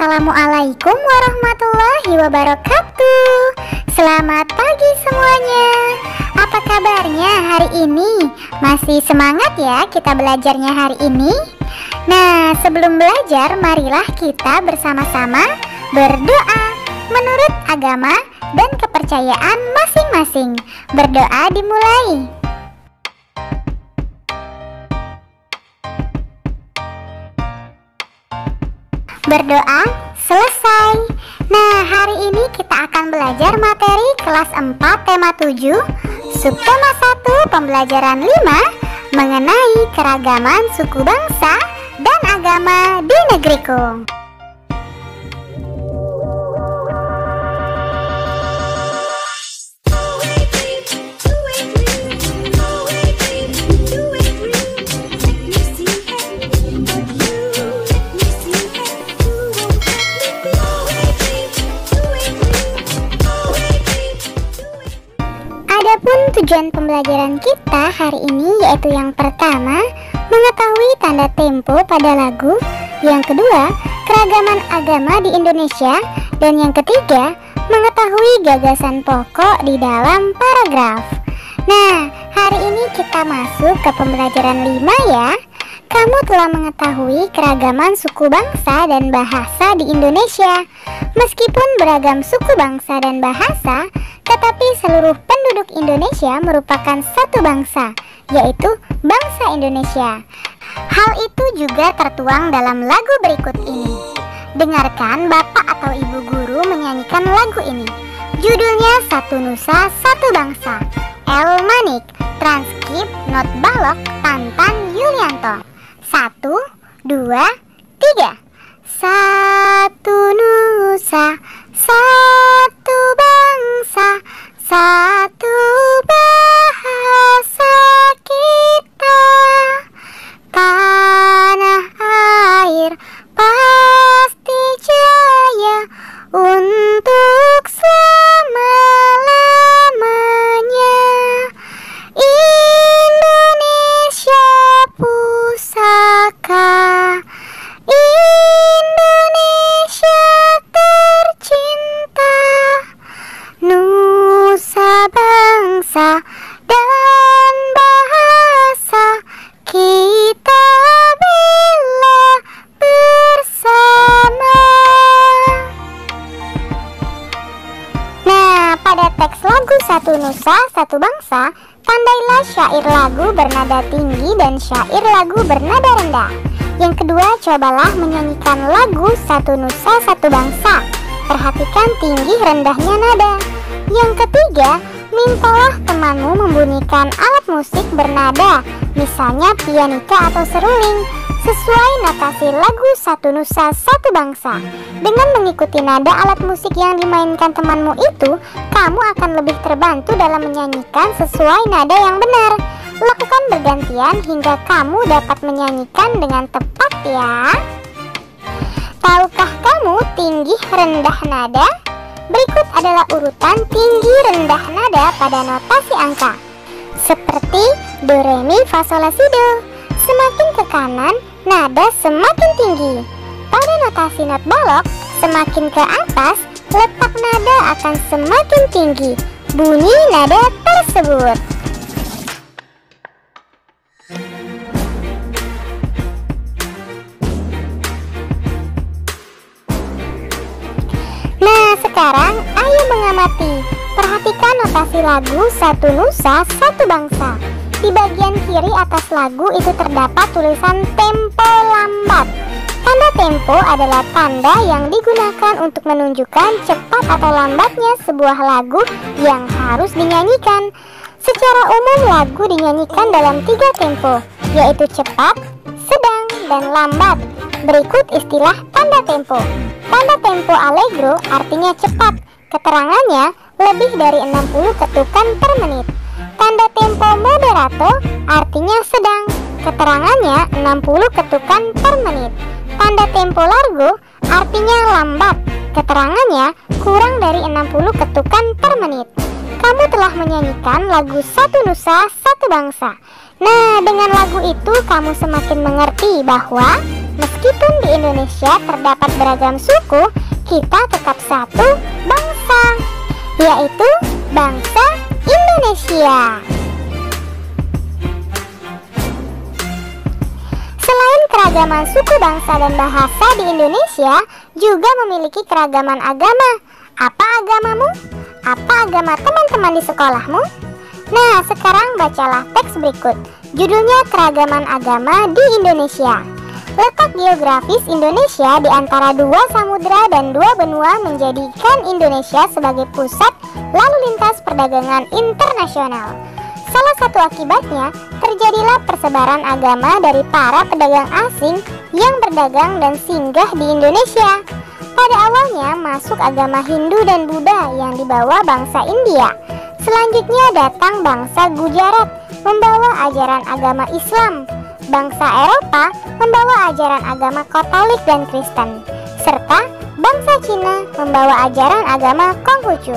Assalamualaikum warahmatullahi wabarakatuh. Selamat pagi semuanya. Apa kabarnya hari ini? Masih semangat ya kita belajarnya hari ini? Nah, sebelum belajar, marilah kita bersama-sama berdoa menurut agama dan kepercayaan masing-masing. Berdoa dimulai. Berdoa selesai. Nah, hari ini kita akan belajar materi kelas 4 tema 7, subtema 1 pembelajaran 5 mengenai keragaman suku bangsa dan agama di negeriku. Adapun tujuan pembelajaran kita hari ini yaitu yang pertama, mengetahui tanda tempo pada lagu, yang kedua, keragaman agama di Indonesia, dan yang ketiga, mengetahui gagasan pokok di dalam paragraf. Nah, hari ini kita masuk ke pembelajaran 5 ya. Kamu telah mengetahui keragaman suku bangsa dan bahasa di Indonesia. Meskipun beragam suku bangsa dan bahasa, tetapi seluruh penduduk Indonesia merupakan satu bangsa, yaitu bangsa Indonesia. Hal itu juga tertuang dalam lagu berikut ini. Dengarkan Bapak atau Ibu guru menyanyikan lagu ini. Judulnya Satu Nusa Satu Bangsa. El Manik, transkrip Not Balok, Tantan Yulianto. 1, 2, 3. Satu nusa, satu bangsa, satu bahasa kita. Tanah air pasti jaya untuk selama-lamanya. Indonesia pusaka, Indonesia tercinta, nusa bangsa dan bahasa kita bela bersama. Nah, pada teks lagu Satu Nusa Satu Bangsa, tandailah syair lagu bernada tinggi dan syair lagu bernada rendah. Yang kedua, cobalah menyanyikan lagu Satu Nusa Satu Bangsa. Perhatikan tinggi rendahnya nada. Yang ketiga, mintalah temanmu membunyikan alat musik bernada, misalnya pianika atau seruling, sesuai notasi lagu Satu Nusa Satu Bangsa. Dengan mengikuti nada alat musik yang dimainkan temanmu itu, kamu akan lebih terbantu dalam menyanyikan sesuai nada yang benar. Lakukan bergantian hingga kamu dapat menyanyikan dengan tepat ya. Tahukah kamu tinggi rendah nada? Berikut adalah urutan tinggi rendah nada pada notasi angka. Seperti do, re, mi, fa, sol, la, si, do. Semakin ke kanan, nada semakin tinggi. Pada notasi not balok, semakin ke atas, letak nada akan semakin tinggi. Bunyi nada tersebut. Nah, sekarang ayo mengamati. Perhatikan notasi lagu Satu Nusa Satu Bangsa. Di bagian kiri atas lagu itu terdapat tulisan tempo lambat. Tanda tempo adalah tanda yang digunakan untuk menunjukkan cepat atau lambatnya sebuah lagu yang harus dinyanyikan. Secara umum lagu dinyanyikan dalam 3 tempo, yaitu cepat, sedang, dan lambat. Berikut istilah tanda tempo. Tanda tempo allegro artinya cepat. Keterangannya lebih dari 60 ketukan per menit. Tanda tempo moderato artinya sedang. Keterangannya 60 ketukan per menit. Tanda tempo largo artinya lambat. Keterangannya kurang dari 60 ketukan per menit. Kamu telah menyanyikan lagu Satu Nusa Satu Bangsa. Nah, dengan lagu itu kamu semakin mengerti bahwa Meskipun di Indonesia terdapat beragam suku, kita tetap satu bangsa, yaitu bangsa Indonesia. Selain keragaman suku, bangsa, dan bahasa di Indonesia, juga memiliki keragaman agama. Apa agamamu? Apa agama teman-teman di sekolahmu? Nah, sekarang bacalah teks berikut. Judulnya Keragaman Agama di Indonesia. Letak geografis Indonesia di antara dua samudera dan dua benua menjadikan Indonesia sebagai pusat lalu lintas perdagangan internasional. Salah satu akibatnya, terjadilah persebaran agama dari para pedagang asing yang berdagang dan singgah di Indonesia. Pada awalnya masuk agama Hindu dan Buddha yang dibawa bangsa India. Selanjutnya datang bangsa Gujarat membawa ajaran agama Islam. Bangsa Eropa membawa ajaran agama Katolik dan Kristen, serta bangsa Cina membawa ajaran agama Konghucu.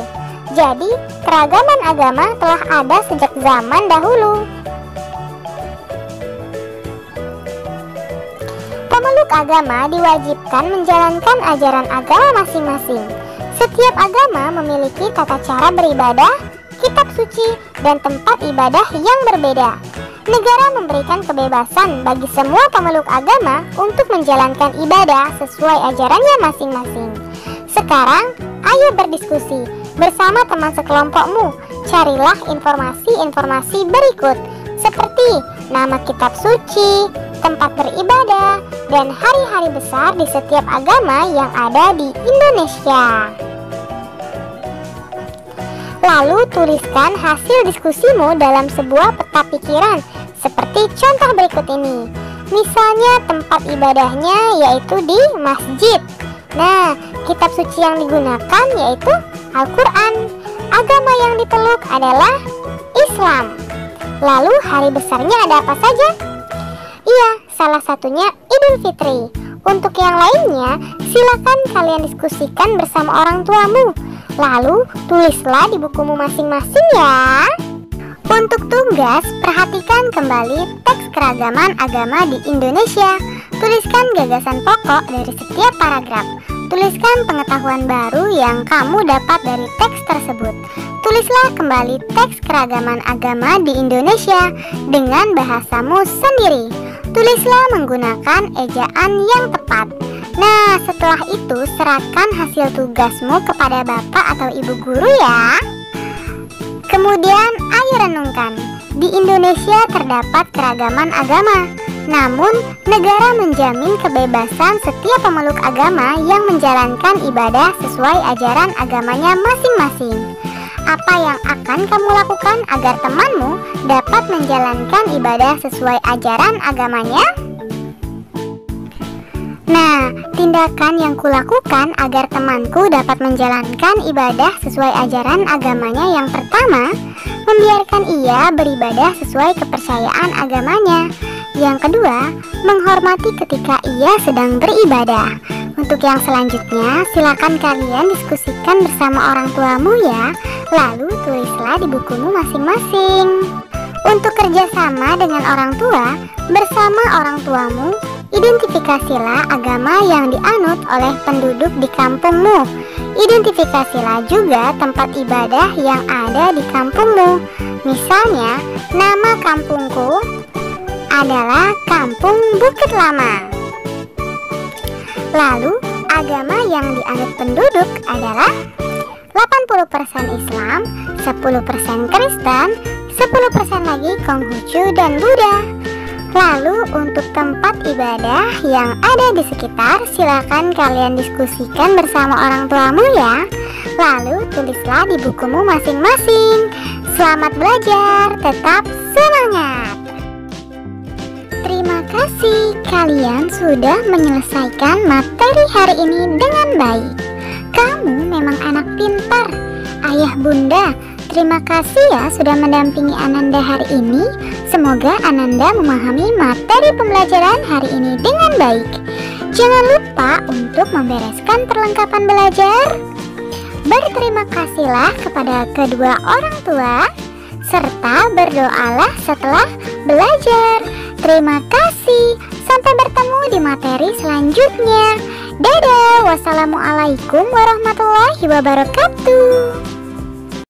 Jadi, keragaman agama telah ada sejak zaman dahulu. Pemeluk agama diwajibkan menjalankan ajaran agama masing-masing. Setiap agama memiliki tata cara beribadah, kitab suci, dan tempat ibadah yang berbeda. Negara memberikan kebebasan bagi semua pemeluk agama untuk menjalankan ibadah sesuai ajarannya masing-masing. Sekarang, ayo berdiskusi bersama teman sekelompokmu. Carilah informasi-informasi berikut, seperti nama kitab suci, tempat beribadah, dan hari-hari besar di setiap agama yang ada di Indonesia. Lalu tuliskan hasil diskusimu dalam sebuah peta pikiran, seperti contoh berikut ini. Misalnya tempat ibadahnya yaitu di masjid. Nah, kitab suci yang digunakan yaitu Al-Quran. Agama yang dipeluk adalah Islam. Lalu hari besarnya ada apa saja? Iya, salah satunya Idul Fitri. Untuk yang lainnya, silakan kalian diskusikan bersama orang tuamu. Lalu tulislah di bukumu masing-masing ya. Untuk tugas, perhatikan kembali teks keragaman agama di Indonesia. Tuliskan gagasan pokok dari setiap paragraf. Tuliskan pengetahuan baru yang kamu dapat dari teks tersebut. Tulislah kembali teks keragaman agama di Indonesia dengan bahasamu sendiri. Tulislah menggunakan ejaan yang tepat. Nah, setelah itu serahkan hasil tugasmu kepada bapak atau ibu guru ya. Kemudian ayo renungkan, di Indonesia terdapat keragaman agama. Namun, negara menjamin kebebasan setiap pemeluk agama yang menjalankan ibadah sesuai ajaran agamanya masing-masing. Apa yang akan kamu lakukan agar temanmu dapat menjalankan ibadah sesuai ajaran agamanya? Nah, tindakan yang kulakukan agar temanku dapat menjalankan ibadah sesuai ajaran agamanya yang pertama, membiarkan ia beribadah sesuai kepercayaan agamanya. Yang kedua, menghormati ketika ia sedang beribadah. Untuk yang selanjutnya, silakan kalian diskusikan bersama orang tuamu ya. Lalu tulislah di bukumu masing-masing. Untuk kerjasama dengan orang tua, bersama orang tuamu, identifikasilah agama yang dianut oleh penduduk di kampungmu. Identifikasilah juga tempat ibadah yang ada di kampungmu. Misalnya, nama kampungku adalah Kampung Bukit Lama. Lalu, agama yang dianut penduduk adalah 80% Islam, 10% Kristen, 10% lagi Konghucu dan Buddha. Lalu untuk tempat ibadah yang ada di sekitar, silakan kalian diskusikan bersama orang tuamu ya. Lalu tulislah di bukumu masing-masing. Selamat belajar, tetap semangat. Terima kasih kalian sudah menyelesaikan materi hari ini dengan baik. Kamu memang anak pintar. Ayah bunda, terima kasih ya sudah mendampingi Ananda hari ini. Semoga Ananda memahami materi pembelajaran hari ini dengan baik. Jangan lupa untuk membereskan perlengkapan belajar. Berterima kasihlah kepada kedua orang tua, serta berdoalah setelah belajar. Terima kasih. Sampai bertemu di materi selanjutnya. Dadah, wassalamualaikum warahmatullahi wabarakatuh.